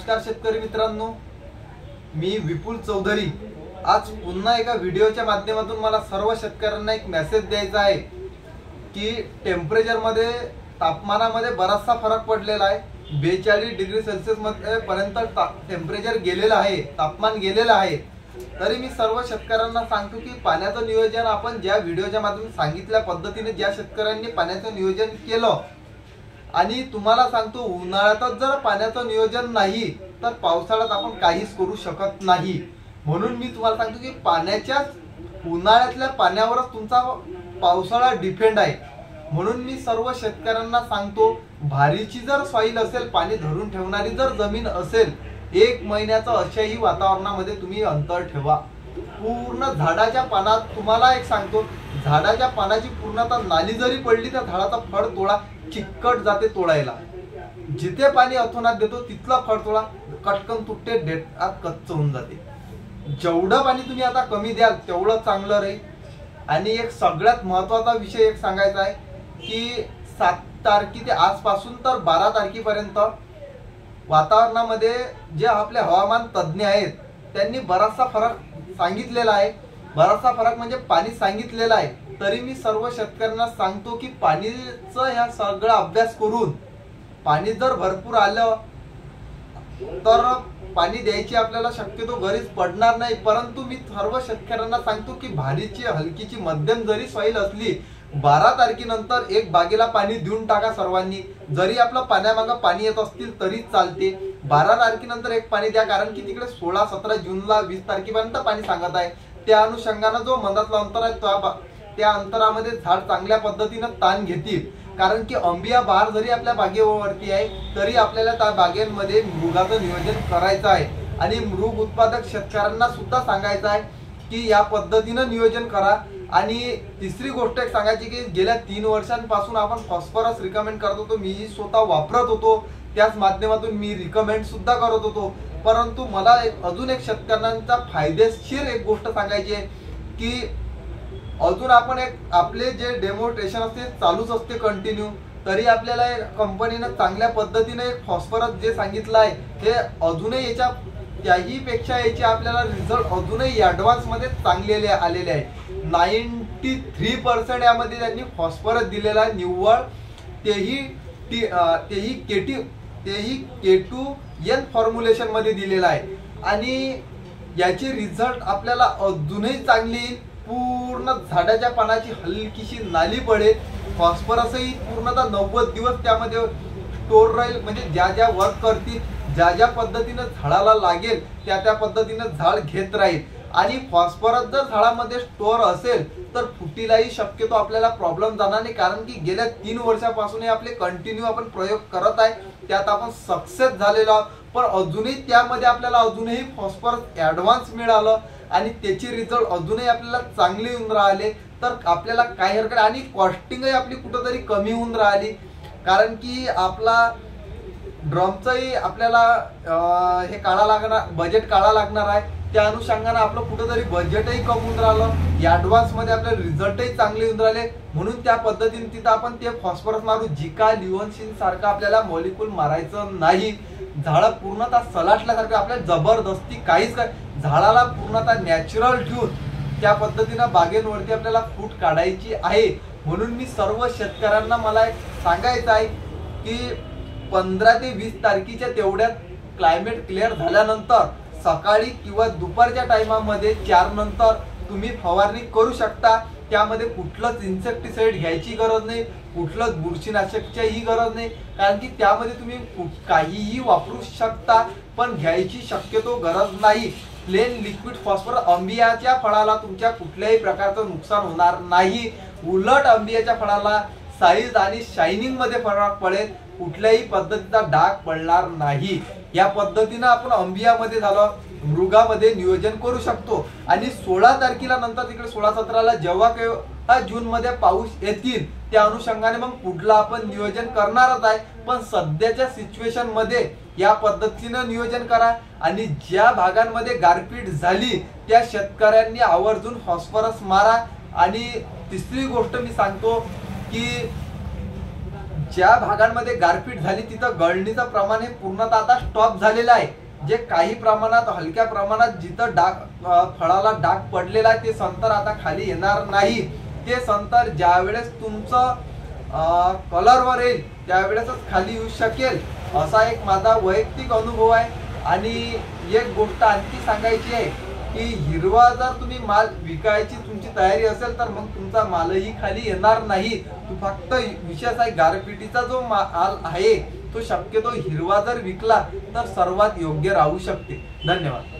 नमस्कार शेतकरी मित्रांनो, मी विपुल चौधरी। आज पुन्हा एका व्हिडिओच्या माध्यमातून मला सर्व शेतकऱ्यांना एक मेसेज द्यायचा आहे की टेम्परेचर मध्ये तापमानामध्ये बराचसा फरक पडलेला आहे। 42 डिग्री सेल्सिअस मध्ये पर्यंत टेम्परेचर गेलेलं आहे, तापमान गेलेलं आहे। तरी मी सर्व शेतकऱ्यांना सांगतो की पाण्याचं नियोजन आपण ज्या व्हिडिओच्या माध्यमातून सांगितल्या पद्धतीने ज्या शेतकऱ्यांनी पाण्याचं नियोजन केलं आणि तुम्हाला सांगतो उन्हाळ्यातच जर पाण्याचं नियोजन नाही तर पावसाळ्यात आपण काहीच करू शकत नाही। म्हणून मी तुम्हाला सांगतो की पाण्याच्या उन्हाळ्यातल्या पाण्यावरच तुमचा पावसाळा डिपेंड आहे। म्हणून मी सर्व शेतकऱ्यांना सांगतो भारीची जर सॉइल असेल, पाणी धरून ठेवणारी जर जमीन असेल, 1 महिन्याचं अशाही वातावरणामध्ये तुम्ही अंतर ठेवा। पूर्ण झाडाच्या पानात तुम्हाला एक सांगतो, झाडाच्या पानाची पूर्णतः नाली जरी पडली तर झाडाचा फळ तोडा चिकट जाते तोडायला। जिथे पाणी अथोनात देतो तिथला फळ तोडा कटकन तुटते, डेटात कच्च होऊन जाते। जेवढं पाणी तुम्ही आता कमी द्याल तेवढं चांगलं राहील। आणि एक सगळ्यात महत्त्वाचा विषय एक सांगायचा आहे की 7 तारखे ते आजपासून तर 12 तारखेपर्यंत वातावरणामध्ये जे आपले हवामान तज्ञ आहेत त्यांनी बराचसा फरक सांगितलेला आहे। बराचसा फरक म्हणजे पाणी सांगितलेला आहे। तरी मी सर्व शेतकऱ्यांना सांगतो की पाणीचा ह्या सगळा अभ्यास करून पाणी जर भरपूर आलं तर पाणी द्यायची आपल्याला शक्यतो गरज पडणार नाही। परंतु मी सर्व शेतकऱ्यांना सांगतो की भारीची हलकीची मध्यम जरी सॉइल असली 12 तारखेनंतर एक बागेला पाणी देऊन टाका सर्वांनी। जरी आपलं पाण्यामागं पाणी येत असतील तरी चालते। 12 तारखेनंतर एक पाणी द्या, कारण की तिकडे 16, 17 जूनला 20 तारखेपर्यंत पाणी सांगत आहे। त्या अनुषंगाने जो मधातला अंतर आहे त्या अंतरामध्ये झाड चांगल्या पद्धतीने ताण घेतील। कारण की अंबिया बहार जरी आपल्या बागेवरती आहे तरी आपल्याला त्या बागेमध्ये मृगाचं नियोजन करायचं आहे। आणि मृग उत्पादक शेतकऱ्यांना सुद्धा सांगायचं आहे की या पद्धतीने नियोजन करा। आणि तिसरी गोष्ट एक सांगायची की गेल्या 3 वर्षांपासून आपण फॉस्फरस रिकमेंड करत होतो, मी स्वतः वापरत होतो, त्याच माध्यमातून मी रिकमेंड सुद्धा करत होतो। परंतु मला अजून एक शेतकऱ्यांचा फायदेशीर एक गोष्ट सांगायची आहे की अजून आपण एक आपले जे डेमोन्स्ट्रेशन असते चालूच असते कंटिन्यू, तरी आपल्याला कंपनीने चांगल्या पद्धतीने एक फॉस्फरस जे सांगितलं आहे हे अजूनही याच्या त्याही पेक्षा याचे आपल्याला रिझल्ट अजूनही ॲडव्हान्स मध्ये चांगले आलेले आहे। 93% यामध्ये त्यांनी फॉस्फरस दिलेला आहे निव्वळ, तेही K2N फॉर्म्युलेशन मध्ये दिलेला आहे। आणि याचे रिझल्ट आपल्याला अजूनही चांगली, पूर्ण झाडाच्या पानाची हलकीशी नाली पडेल। फॉस्फरसही पूर्णतः 90 दिवस त्यामध्ये स्टोर राहील, म्हणजे ज्या वर्क करतील, ज्या पद्धतीने झाडाला लागेल त्या पद्धतीने झाड घेत राहील। आणि फॉस्फरस जर झाडामध्ये स्टोर असेल तर फुटीलाही शक्यतो आपल्याला प्रॉब्लेम जाणार नाही, कारण की गेल्या 3 वर्षापासून आपले कंटिन्यू आपण प्रयोग करत आहे, त्यात आपण सक्सेस झालेलो आहोत। पण अजूनही त्यामध्ये आपल्याला अजूनही फॉस्फरस ॲडव्हान्स मिळालं आणि त्याचे रिझल्ट अजूनही आपल्याला चांगले येऊन राहिले तर आपल्याला काही हरकत। आणि कॉस्टिंगही आपली कुठंतरी कमी होऊन राहिली, कारण की आपला ड्रमचंही आपल्याला हे काढा लागणार, बजेट काढा लागणार आहे। त्या अनुषंगाने आपलं कुठंतरी बजेटही कमी होऊन राहिलं, ॲडव्हान्स मध्ये आपले रिझल्टही चांगले येऊन राहिले। म्हणून त्या पद्धतीने तिथं आपण ते फॉस्फरस मारू, झिका लिओनशीन सारखं आपल्याला मॉलिक्यूल मारायचं नाही। झाडं पूर्णतः सलाटल्यासारखं आपल्याला जबरदस्ती काहीच झाडाला पूर्णतः नॅचरल ठेवून त्या पद्धतीनं बागेंवरती आपल्याला फूट काढायची आहे। म्हणून मी सर्व शेतकऱ्यांना मला एक सांगायचं आहे की 15 ते 20 तारखेच्या तेवढ्यात क्लायमेट क्लिअर झाल्यानंतर सकाळी किंवा दुपारच्या टायमामध्ये 4 नंतर तुम्ही फवारणी करू शकता। त्यामध्ये कुठलंच इन्सेक्टिसाइड घ्यायची गरज नाही, कुठलंच बुरशीनाशकची गरज नाही, कारण की त्यामध्ये तुम्ही काहीही वापरू शकता, पण घ्यायची शक्यतो गरज नाही। प्लेन लिक्विड फॉस्फरस अंबियाच्या फळाला तुमच्या कुठल्याही प्रकारचं नुकसान होणार नाही, उलट अंबियाच्या फळाला साईज आणि शायनिंग मध्ये फरक पडेल, कुठल्याही पद्धतीचा डाग पडणार नाही। या पद्धतीने आपण अंबियामध्ये झालं मृगामध्ये नियोजन करू शकतो। आणि 16 तारखेला नंतर तिकडे 16-17ला जेव्हा जून मध्ये पाऊस येतील त्या अनुषंगाने मग पुढला आपण नियोजन करणारच आहे। पण सध्याच्या सिच्युएशन मध्ये या पद्धतीने नियोजन करा। आणि ज्या भागांमध्ये गारपीट झाली त्या शेतकऱ्यांनी आवर्जून फॉस्फरस मारा। आणि तिसरी गोष्ट मी सांगतो की ज्या भागांमध्ये गारपीट झाली तिथं गळणीचं प्रमाण हे पूर्णतः आता स्टॉप झालेलं आहे. जे काही प्रमाणात हलक्या प्रमाणात जिथं फळाला डाग पडलेला आहे ते संतर आता खाली येणार नाही. ते संतर ज्या वेळेस तुमचं कलरवर येईल त्यावेळेसच खाली येऊ शकेल, असा एक माझा वैयक्तिक अनुभव आहे. आणि एक गोष्ट आणखी सांगायची आहे की हिरवा जर तुम्ही माल विकायची तुमची तयारी असेल तर मग तुमचा मालही खाली येणार नाही. तो फक्त विशेष आहे गारपिटीचा जो माल आहे तो शक्यतो हिरवा जर विकला तर सर्वात योग्य राहू शकते. धन्यवाद.